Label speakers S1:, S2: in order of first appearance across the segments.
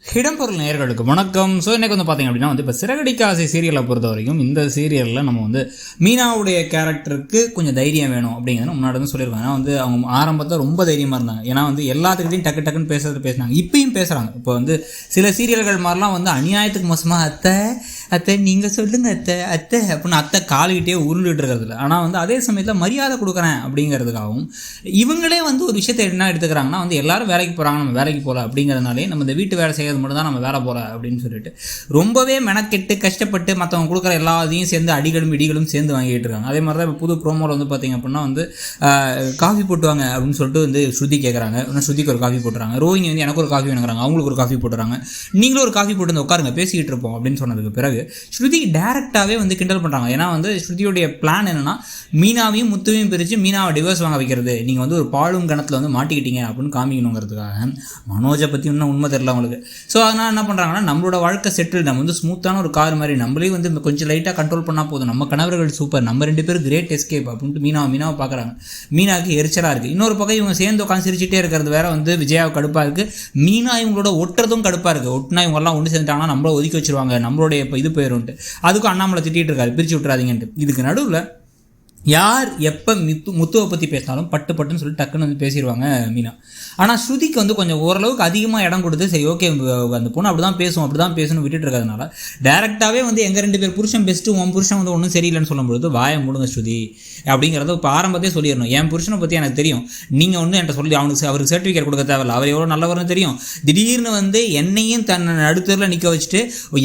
S1: இடம்பொருள் நேயர்களுக்கு வணக்கம். ஸோ இன்றைக்கி பார்த்திங்க அப்படின்னா இப்போ சிறகடிக்க ஆசை சீரியலை பொறுத்த வரைக்கும் இந்த சீரியலில் நம்ம மீனாவுடைய கேரக்டருக்கு கொஞ்சம் தைரியம் வேணும் அப்படிங்கிறது முன்னாடி சொல்லியிருக்காங்க. ஏன்னா அவங்க ஆரம்பத்தில் ரொம்ப தைரியமாக இருந்தாங்க. ஏன்னா எல்லாத்துக்கிட்டையும் டக்குன்னு பேசினாங்க. இப்பயும் பேசுகிறாங்க. இப்போ சில சீரியல்கள் மாதிரிலாம் அநியாயத்துக்கு மோசமாக அத்தை நீங்கள் சொல்லுங்கள் அத்தை அப்படின்னு அத்தை காலிக்கிட்டே உருண்டுட்டு இருக்கிறதுல. ஆனால் அதே சமயத்தில் மரியாதை கொடுக்குறேன் அப்படிங்கிறதுக்காகவும் இவங்களே ஒரு விஷயத்தை என்ன எடுத்துக்கிறாங்கன்னா எல்லாரும் வேலைக்கு போகிறாங்க, நம்ம வேலைக்கு போகல அப்படிங்கிறதுனாலே நம்ம இந்த வீட்டு வேலை செய்கிறது மட்டும் தான் நம்ம வேலை போகல அப்படின்னு சொல்லிட்டு ரொம்பவே மெனக்கெட்டு கஷ்டப்பட்டு மற்றவங்க கொடுக்குற எல்லாத்தையும் சேர்ந்து இடிகளும் சேர்ந்து வாங்கிட்டு இருக்காங்க. அதே மாதிரி தான் இப்போ புது ப்ரோமோவில் பார்த்தீங்க அப்படின்னா காஃபி போட்டுவாங்க அப்படின்னு சொல்லிட்டு ஸ்ருதி கேட்குறாங்க. ஸ்ருதிக்கு ஒரு காஃபி போட்டுறாங்க. ரோஹினி எனக்கு ஒரு காஃபி வேணுங்கிறாங்க. அவங்களுக்கு ஒரு காஃபி போட்டுறாங்க. நீங்களும் ஒரு காஃபி போட்டு உட்காருங்க பேசிக்கிட்டு இருப்போம் அப்படின்னு சொன்னதுக்கு பிறகு ஸ்ருதி டேரெக்டாகவே கிண்டல் பண்ணுறாங்க. ஏன்னா ஸ்ருதியுடைய பிளான் என்னன்னா மீனாவையும் முத்துவையும் பிரித்து மீனாவை டிவோர்ஸ் வாங்க வைக்கிறது. நீங்கள் ஒரு பாலும் கணத்தில் மாட்டிக்கிட்டீங்க அப்படின்னு காமிக்கணுங்கிறதுக்காக. மனோஜை பற்றி இன்னும் உண்மை தெரியல அவங்களுக்கு. ஸோ அதனால் என்ன பண்ணுறாங்கன்னா நம்மளோட வாழ்க்கை செட்டில் நம்ம ஸ்மூத்தான ஒரு கார் மாதிரி நம்மளே கொஞ்சம் லைட்டாக கண்ட்ரோல் பண்ணால் போதும், நம்ம கணவர்கள் சூப்பர், நம்ம 2 பேரும் கிரேட் எஸ்கேப் அப்படின்ட்டு மீனாவை பார்க்குறாங்க. மீனாவுக்கு எரிச்சலாக இருக்குது. இன்னொரு பக்கம் இவங்க சேர்ந்து உட்காந்து சிரிச்சிட்டே இருக்கிறது வேற விஜயாவுக்கு கடுப்பாக இருக்குது. மீனா இவங்களோட ஒட்டுறதும் கடுப்பாக இருக்குது. ஒட்டுனா இவங்கெல்லாம் ஒன்று சேர்ந்துட்டாங்கன்னா நம்மள ஒதுக்கி வச்சிருவாங்க, நம்மளுடைய இது போயிடும்ட்டு. அதுக்கும் அண்ணாமலை திட்டிகிட்டு இருக்காரு, பிரித்து விட்டுறாதீங்கன்ட்டு. இதுக்கு நடுவில் யார் எப்போ முத்துவை பற்றி பேசினாலும் பட்டுன்னு சொல்லிட்டு டக்குன்னு பேசிடுவாங்க மீனா. ஆனால் ஸ்ருதிக்கு கொஞ்சம் ஓரளவுக்கு அதிகமாக இடம் கொடுத்து சரி ஓகே அந்த பொண்ணு அப்படி தான் பேசணும் விட்டுட்டு இருக்கிறதுனால டேரெக்டாகவே எங்கள் 2 பேர் புருஷன் பெஸ்ட்டு, உன் புருஷன் ஒன்றும் சரியில்லைன்னு சொல்லும்பொழுது வாயை மூடுங்க ஸ்ருதி அப்படிங்கிறத இப்போ ஆரம்பத்தே சொல்லிடணும். என் புருஷனை பற்றி எனக்கு தெரியும், நீங்கள் என்கிட்ட சொல்லி அவருக்கு சர்டிஃபிகேட் கொடுக்க தேவையில்ல, அவர் எவ்வளோ நல்லவர்னு தெரியும். திடீர்னு என்னையும் தன்னை நடுத்தரில் நிற்க வச்சுட்டு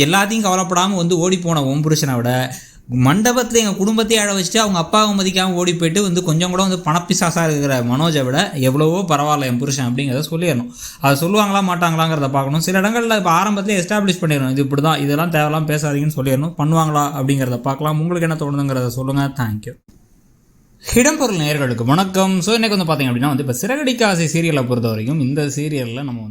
S1: எல்லாத்தையும் கவலைப்படாமல் ஓடி போன உன் புருஷனை விட மண்டபத்தில் எங்கள் குடும்பத்தையே அழ வச்சுட்டு அவங்க அப்பாவை மதிக்காமல் ஓடி போயிட்டு கொஞ்சம் கூட பணப்பிசாசாக இருக்கிற மனோஜை விட எவ்வளவோ பரவாயில்ல என் புருஷன் அப்படிங்கிறத சொல்லிடணும். அதை சொல்லுவாங்களா மாட்டாங்களாங்கிறத பார்க்கணும். சில இடங்களில் இப்போ ஆரம்பத்திலே எஸ்டாப்ளிஷ் பண்ணிடணும், இது இப்படி தான், இதெல்லாம் தேவையெல்லாம் பேசாதீங்கன்னு சொல்லிடணும். பண்ணுவாங்களா அப்படிங்கிறத பார்க்கலாம். உங்களுக்கு என்ன தோணுதுங்கிறத சொல்லுங்கள். தேங்க்யூ. இடம்பொருள் நேயர்களுக்கு வணக்கம். ஸோ இன்றைக்கி பார்த்தீங்க அப்படின்னா இப்போ சிறகடிக்க ஆசை சீரியலை பொறுத்த வரைக்கும் இந்த சீரியலில் நம்ம